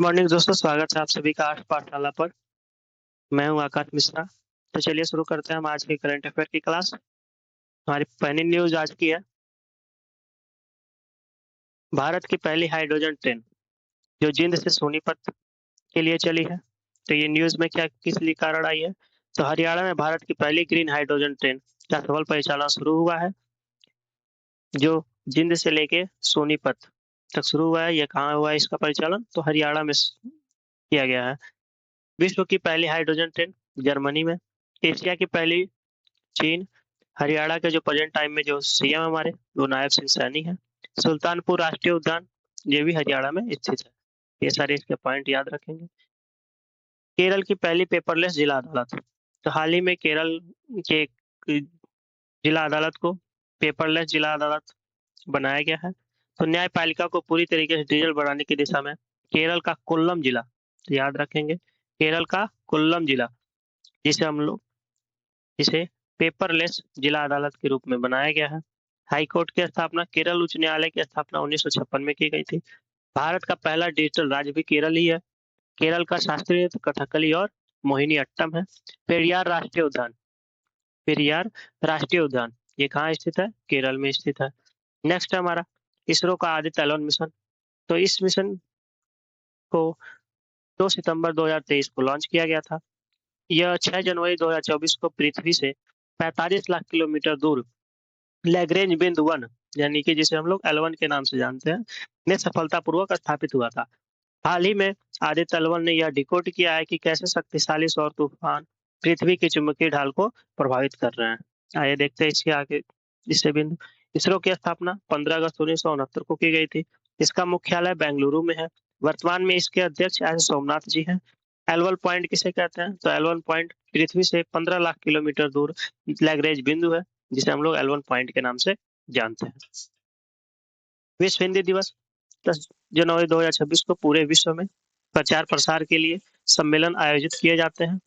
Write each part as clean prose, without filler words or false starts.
Morning दोस्तों, स्वागत है आप सभी का आज पाठशाला पर। मैं हूं आकाश मिश्रा। तो चलिए शुरू करते हैं हम आज की करंट अफेयर की क्लास। हमारी पहली न्यूज आज की है, भारत की पहली हाइड्रोजन ट्रेन जो जिंद से सोनीपत के लिए चली है। तो ये न्यूज में क्या किस लिए कारण आई है, तो हरियाणा में भारत की पहली ग्रीन हाइड्रोजन ट्रेन का सफल परिचालन शुरू हुआ है, जो जिंद से लेके सोनीपत तक शुरू हुआ है। यह कहाँ हुआ है इसका परिचालन, तो हरियाणा में किया गया है। विश्व की पहली हाइड्रोजन ट्रेन जर्मनी में, एशिया की पहली चीन। हरियाणा के जो प्रेजेंट टाइम में जो सीएम हमारे वो नायब सिंह सैनी है। सुल्तानपुर राष्ट्रीय उद्यान ये भी हरियाणा में स्थित है। ये सारे इसके पॉइंट याद रखेंगे। केरल की पहली पेपरलेस जिला अदालत, तो हाल ही में केरल के एक जिला अदालत को पेपरलेस जिला अदालत बनाया गया है। तो न्यायपालिका को पूरी तरीके से डिजिटल बनाने की दिशा में केरल का कोल्लम जिला, तो याद रखेंगे केरल का कोल्लम जिला, जिसे हम लोग इसे पेपरलेस जिला अदालत के रूप में बनाया गया है। हाई कोर्ट की स्थापना, केरल उच्च न्यायालय की स्थापना 1956 में की गई थी। भारत का पहला डिजिटल राज्य भी केरल ही है। केरल का शास्त्रीय नृत्य कथकली और मोहिनी अट्टम है। पेरियार राष्ट्रीय उद्यान, पेरियार राष्ट्रीय उद्यान ये कहाँ स्थित है, केरल में स्थित है। नेक्स्ट है हमारा इसरो का आदित्य एल 1 मिशन। तो इस मिशन को 2 सितंबर 2023 को लॉन्च किया गया था। यह 6 जनवरी 2024 को पृथ्वी से 45 लाख किलोमीटर दूर लैग्रेंज बिंदु 1 यानी कि जिसे हम लोग L1 के नाम से जानते हैं, ने सफलतापूर्वक स्थापित हुआ था। हाल ही में आदित्य L1 ने यह डिकोड किया है कि कैसे शक्तिशाली सौर तूफान पृथ्वी की चुंबकीय ढाल को प्रभावित कर रहे हैं। आइए देखते हैं इसके आगे इससे बिंदु। इसरो की स्थापना 15 अगस्त 1969 को की गई थी। इसका मुख्यालय बेंगलुरु में है। वर्तमान में इसके अध्यक्ष एस सोमनाथ जी हैं। L1 पॉइंट किसे कहते हैं, तो L1 पॉइंट पृथ्वी से 15 लाख किलोमीटर दूर लैग्रेंज बिंदु है, जिसे हम लोग L1 पॉइंट के नाम से जानते हैं। विश्व हिंदी दिवस 10 जनवरी 2026 को पूरे विश्व में प्रचार प्रसार के लिए सम्मेलन आयोजित किए जाते हैं।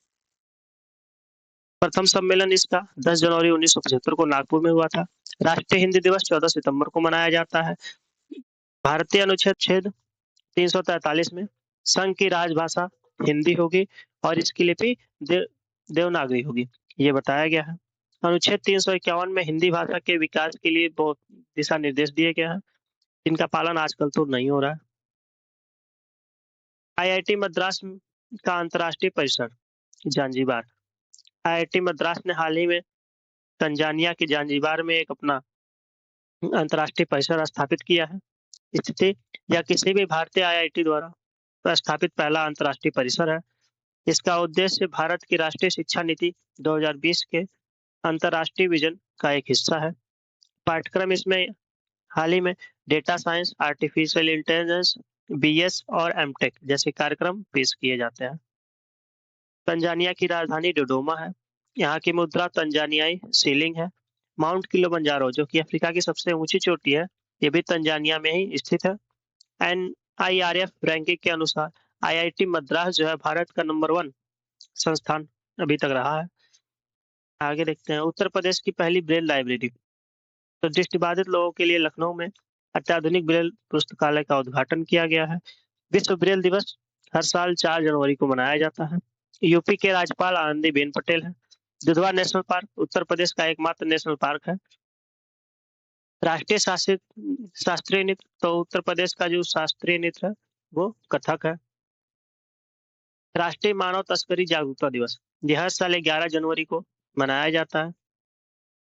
प्रथम सम्मेलन इसका 10 जनवरी 1975 को नागपुर में हुआ था। राष्ट्रीय हिंदी दिवस 14 सितंबर को मनाया जाता है। भारतीय अनुच्छेद 343 में संघ की राजभाषा हिंदी होगी और इसकी लिपि देवनागरी होगी, ये बताया गया है। अनुच्छेद 351 में हिंदी भाषा के विकास के लिए बहुत दिशा निर्देश दिए गए हैं, जिनका पालन आजकल तो नहीं हो रहा है। आईआईटी मद्रास का अंतर्राष्ट्रीय परिसर जांजीबार। आईआईटी मद्रास ने हाल ही में तंजानिया के जांजीबार में एक अपना अंतर्राष्ट्रीय परिसर स्थापित किया है। स्थिति या किसी भी भारतीय आईआईटी द्वारा स्थापित पहला अंतर्राष्ट्रीय परिसर है। इसका उद्देश्य भारत की राष्ट्रीय शिक्षा नीति 2020 के अंतर्राष्ट्रीय विजन का एक हिस्सा है। पाठ्यक्रम इसमें हाल ही में data science, artificial intelligence, BS और एमटेक जैसे कार्यक्रम पेश किए जाते हैं। तंजानिया की राजधानी डोडोमा है। यहाँ की मुद्रा तंजानियाई सीलिंग है। माउंट किलिमंजारो जो कि अफ्रीका की सबसे ऊंची चोटी है, ये भी तंजानिया में ही स्थित है। NIRF रैंकिंग के अनुसार आईआईटी मद्रास जो है भारत का नंबर 1 संस्थान अभी तक रहा है। आगे देखते हैं उत्तर प्रदेश की पहली ब्रेल लाइब्रेरी। तो दृष्टिबाधित लोगों के लिए लखनऊ में अत्याधुनिक ब्रेल पुस्तकालय का उद्घाटन किया गया है। विश्व ब्रेल दिवस हर साल 4 जनवरी को मनाया जाता है। यूपी के राज्यपाल आनंदीबेन पटेल है। दुधवा नेशनल पार्क उत्तर प्रदेश का एकमात्र नेशनल पार्क है। राष्ट्रीय शास्त्रीय नृत्य, तो उत्तर प्रदेश का जो शास्त्रीय नृत्य है वो कथक है। राष्ट्रीय मानव तस्करी जागरूकता दिवस यह हर साल 11 जनवरी को मनाया जाता है।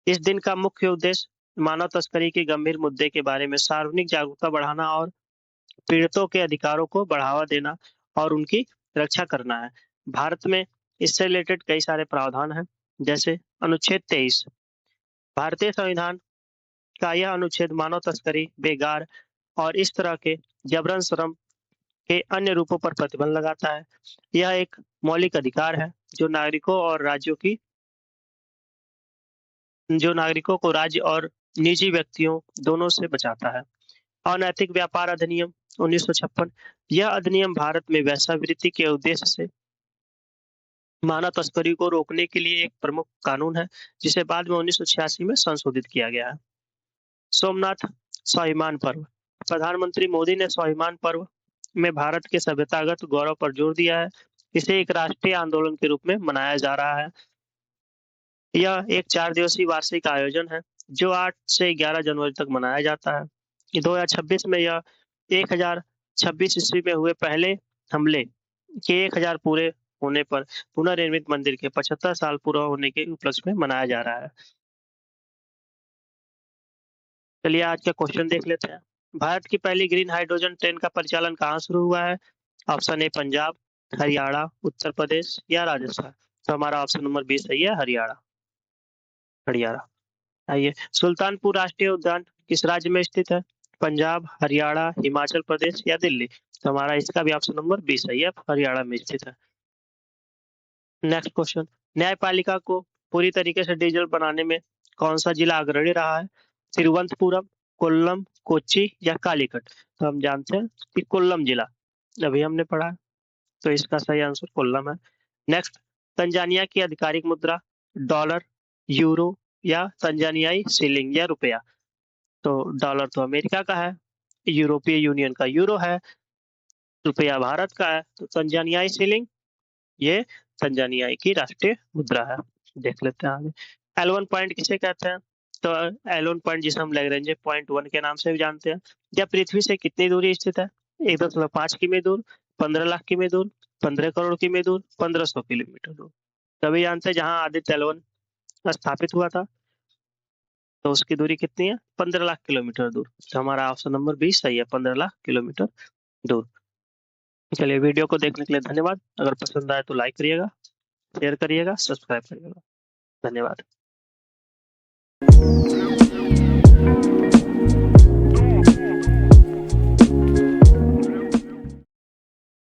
इस दिन का मुख्य उद्देश्य मानव तस्करी के गंभीर मुद्दे के बारे में सार्वजनिक जागरूकता बढ़ाना और पीड़ितों के अधिकारों को बढ़ावा देना और उनकी रक्षा करना है। भारत में इससे रिलेटेड कई सारे प्रावधान हैं, जैसे अनुच्छेद 23। भारतीय संविधान का यह अनुच्छेद मानव तस्करी, बेगार और इस तरह के जबरन श्रम के अन्य रूपों पर प्रतिबंध लगाता है। यह एक मौलिक अधिकार है जो नागरिकों को राज्य और निजी व्यक्तियों दोनों से बचाता है। अनैतिक व्यापार अधिनियम 1956, यह अधिनियम भारत में वेश्यावृत्ति के उद्देश्य से मानव तस्करी को रोकने के लिए एक प्रमुख कानून है, जिसे बाद में 1986 में संशोधित किया गया है। सोमनाथ स्वाभिमान पर्व, प्रधानमंत्री मोदी ने स्वाभिमान पर्व में भारत के सभ्यतागत गौरव पर जोर दिया है। इसे एक राष्ट्रीय आंदोलन के रूप में मनाया जा रहा है। यह एक 4 दिवसीय वार्षिक आयोजन है जो 8 से 11 जनवरी तक मनाया जाता है। 2026 में यह 1026 ईस्वी में हुए पहले हमले के 1000 पूरे होने पर पुनर्निर्मित मंदिर के 75 साल पूरा होने के उपलक्ष्य में मनाया जा रहा है। चलिए आज का क्वेश्चन देख लेते हैं। भारत की पहली ग्रीन हाइड्रोजन ट्रेन का परिचालन कहाँ शुरू हुआ है? ऑप्शन ए पंजाब, हरियाणा, उत्तर प्रदेश या राजस्थान। तो हमारा ऑप्शन नंबर 20 सही है, हरियाणा। आइए, सुल्तानपुर राष्ट्रीय उद्यान किस राज्य में स्थित है? पंजाब, हरियाणा, हिमाचल प्रदेश या दिल्ली। तो हमारा इसका भी ऑप्शन नंबर 20 सही है, हरियाणा में स्थित है। नेक्स्ट क्वेश्चन, न्यायपालिका को पूरी तरीके से डिजिटल बनाने में कौन सा जिला अग्रणी रहा है? तिरुवनंतपुरम, कोल्लम, कोच्चि या कालीकट। तो हम जानते हैं कि कोल्लम जिला, अभी हमने पढ़ा है, तो इसका सही आंसर कोल्लम है। नेक्स्ट, तंजानिया की आधिकारिक मुद्रा डॉलर, यूरो या तंजानियाई शिलिंग या रुपया। तो डॉलर तो अमेरिका का है, यूरोपीय यूनियन का यूरो है, रुपया भारत का है, तो तंजानियाई शिलिंग ये तंजानिया की राष्ट्रीय मुद्रा है। देख लेते हैं आगे। एल1 पॉइंट किसे कहते हैं? तो एल1 पॉइंट जिसे हम लैग्रेंज पॉइंट 1 के नाम से भी जानते हैं। यह पृथ्वी से कितनी दूरी स्थित है? 1.5 किमी दूर, 15 लाख किमी दूर, 15 करोड़ किमी दूर, 1500 किलोमीटर दूर। तभी जानते हैं जहां आदित्य एल1 स्थापित हुआ था, तो उसकी दूरी कितनी है? 15 लाख किलोमीटर दूर। तो हमारा ऑप्शन नंबर 20 सही है, 15 लाख किलोमीटर दूर। चलिए, वीडियो को देखने के लिए धन्यवाद। अगर पसंद आए तो लाइक करिएगा, शेयर करिएगा, सब्सक्राइब करिएगा। धन्यवाद।